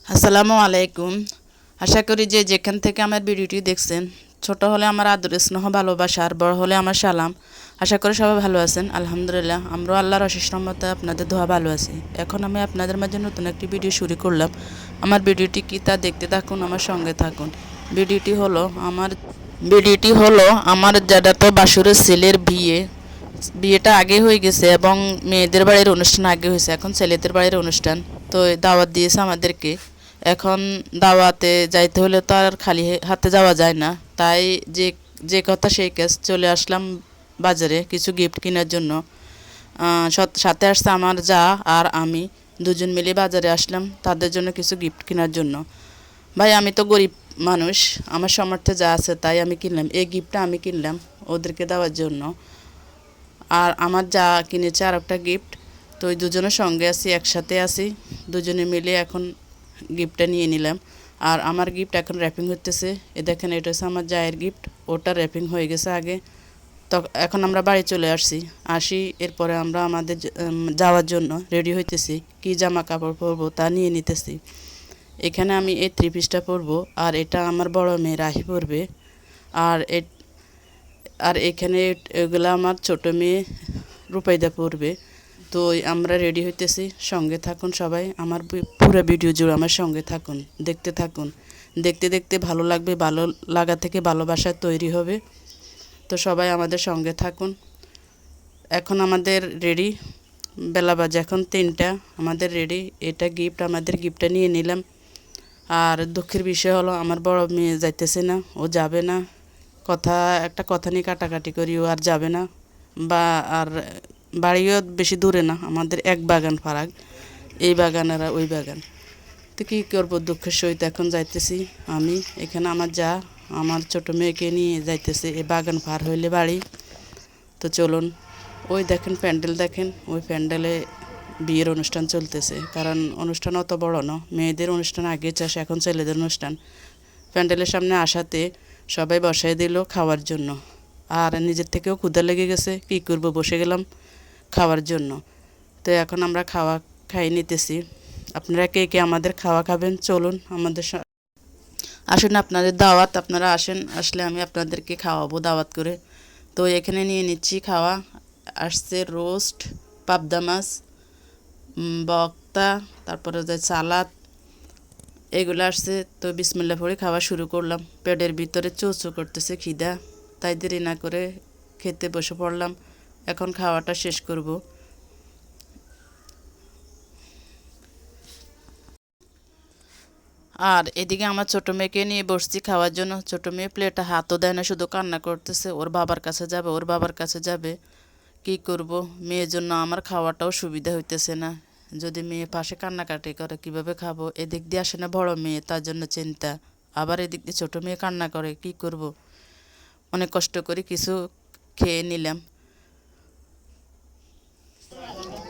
আসসালামু আলাইকুম। আশা করি যে যেখান থেকে আমার ভিডিওটি দেখছেন, ছোট হলে আমার আদর স্নেহ ভালোবাসা, আর বড় হলে আমার সালাম। আশা করি সবাই ভালো আছেন। আলহামদুলিল্লাহ, আমরাও আল্লাহর অশেষ রহমতে আপনাদের দোয়া ভালো আছি। এখন আমি আপনাদের মাঝে নতুন একটি ভিডিও শুরু করলাম। আমার ভিডিওটি কি তা দেখতে থাকুন, আমার সঙ্গে থাকুন। ভিডিওটি হলো আমার জ্যাঠাতো বাসুরের ছেলের বিয়েটা আগে হয়ে গেছে এবং মেয়েদের বাড়ির অনুষ্ঠান আগে হয়েছে, এখন ছেলেদের বাড়ির অনুষ্ঠান। তো দাওয়াত দিয়েছে আমাদেরকে। এখন দাওয়াতে যাইতে হলে তো আর খালি হাতে যাওয়া যায় না, তাই যে যে কথা সেই কাজ, চলে আসলাম বাজারে কিছু গিফট কেনার জন্য। সাথে আসছে আমার যা আর আমি, দুজন মিলে বাজারে আসলাম তাদের জন্য কিছু গিফট কেনার জন্য। ভাই আমি তো গরিব মানুষ, আমার সামর্থ্যে যা আছে তাই আমি কিনলাম। এই গিফটটা আমি কিনলাম ওদেরকে দেওয়ার জন্য। আর আমার যা কিনেছে আর একটা গিফট। তো ওই দুজনের সঙ্গে আছি, একসাথে আছি, দুজনে মিলে এখন গিফটটা নিয়ে নিলাম। আর আমার গিফট এখন র্যাপিং হতেছে। এ দেখেন, এটা হচ্ছে আমার জায়ের গিফট, ওটা র্যাপিং হয়ে গেছে আগে। তো এখন আমরা বাড়ি চলে আসি। এরপরে আমরা আমাদের যাওয়ার জন্য রেডি হইতেছি, কি জামা কাপড় পরবো তা নিয়ে নিতেছি। এখানে আমি এই 3 পিসটা পরবো, আর এটা আমার বড় মেয়ে রাহি পরবে। আর আর এখানে এগুলো আমার ছোট মেয়ে রূপাইদা পরবে। তো আমরা রেডি হইতেছি, সঙ্গে থাকুন সবাই। আমার পুরো ভিডিও জুড়ে আমার সঙ্গে থাকুন, দেখতে থাকুন। দেখতে দেখতে ভালো লাগবে, ভালো লাগা থেকে ভালোবাসা তৈরি হবে। তো সবাই আমাদের সঙ্গে থাকুন। এখন আমাদের রেডি, বেলা বাজে এখন 3টা, আমাদের রেডি। এটা গিফট, আমাদের গিফটটা নিয়ে নিলাম। আর দুঃখের বিষয় হলো আমার বড় মেয়ে যাইতেছে না, ও যাবে না। একটা কথা নিয়ে কাটাকাটি করি, ও আর যাবে না। আর বাড়িও বেশি দূরে না, আমাদের এক বাগান ফারাক, এই বাগান আর ওই বাগান। তো কী করবো, দুঃখের সহিত এখন যাইতেছি আমি। এখানে আমার যা আমার ছোট মেয়েকে নিয়ে যাইতেছে, এই বাগান পার হইলে বাড়ি। তো চলুন, ওই দেখেন প্যান্ডেল, দেখেন ওই প্যান্ডেলে বিয়ের অনুষ্ঠান চলতেছে। কারণ অনুষ্ঠান অত বড় না, মেয়েদের অনুষ্ঠান আগে চাষ, এখন ছেলেদের অনুষ্ঠান। প্যান্ডেলের সামনে আসাতে সবাই বসাই দিল খাওয়ার জন্য। আর নিজের থেকেও ক্ষুধা লেগে গেছে, কী করব, বসে গেলাম খাওয়ার জন্য। তো এখন আমরা খাই নিতেছি। আপনারা কে কে আমাদের খাওয়া খাবেন, চলুন আমাদের আসুন, আপনাদের দাওয়াত, আপনারা আসেন, আসলে আমি আপনাদেরকে খাওয়াবো দাওয়াত করে। তো এখানে নিয়ে নিচ্ছি খাওয়া। আসছে রোস্ট, পাবদা মাছ, বক্তা, তারপরে যে সালাদ, এগুলো আসছে। তো বিসমিল্লাহ পড়ে খাওয়া শুরু করলাম। পেটের ভিতরে চৌচো করতেছে খিদা, তাই দেরি না করে খেতে বসে পড়লাম। এখন খাওয়াটা শেষ করব। আর এদিকে আমার ছোটো মেয়েকে নিয়ে বসছি খাওয়ার জন্য। ছোটো মেয়ে প্লেটে হাতও দেয় না, শুধু কান্না করতেছে, ওর বাবার কাছে যাবে। কি করব, মেয়ের জন্য আমার খাওয়াটাও সুবিধা হইতেছে না। যদি মেয়ে পাশে কান্নাকাটি করে কিভাবে খাবো। এদিক দিয়ে আসে না বড় মেয়ে, তার জন্য চিন্তা। আবার এদিক দিয়ে ছোটো মেয়ে কান্না করে, কি করব। অনেক কষ্ট করে কিছু খেয়ে নিলাম।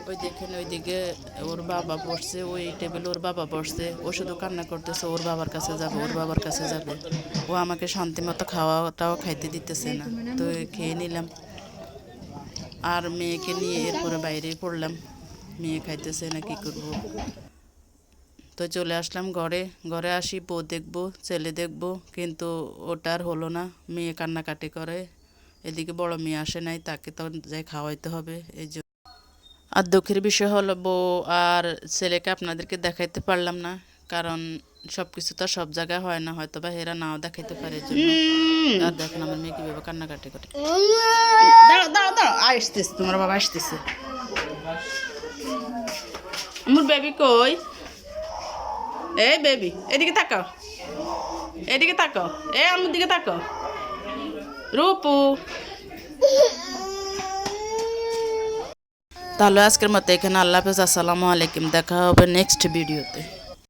ওই দেখেন, ওইদিকে ওর বাবা বসছে, ওই টেবিলে ওর বাবা বসছে, ও শুধু কান্না করতেছে, ওর বাবার কাছে যাবে। ও আমাকে শান্তি মতো খাওয়াটাও খাইতে দিতেছে না। তো খেয়ে নিলাম। আর মেয়েকে নিয়ে এরপরে বাইরে পড়লাম, মেয়ে খাইতেছে না, কি করব। তো চলে আসলাম ঘরে আসি, বউ দেখবো, ছেলে দেখবো, কিন্তু ওটার হলো না। মেয়ে কান্নাকাটি করে, এদিকে বড় মেয়ে আসে নাই, তাকে তো যাই খাওয়াইতে হবে। এই জন্য আর দুঃখের বিষয় হলো, বউ আর ছেলেকে আপনাদেরকে দেখাইতে পারলাম না, কারণ সব কিছু তো সব জায়গায় হয় না, হয়তো বা হেরা নাও দেখাইতে পারে জন্য। আর দেখেন আমার মেয়ে কীভাবে কান্নাকাটি করে। দাঁড়াও, আসতেছে, তোমার বাবা আসতেছে। আমার বেবি কই? এই বেবি, এদিকে তাকাও, আমার দিকে তাকাও। রূপু, তাহলে আজকের মতো এখানে আল্লাহ হাফেজ, আসসালামু আলাইকুম। দেখা হবে নেক্সট ভিডিওতে।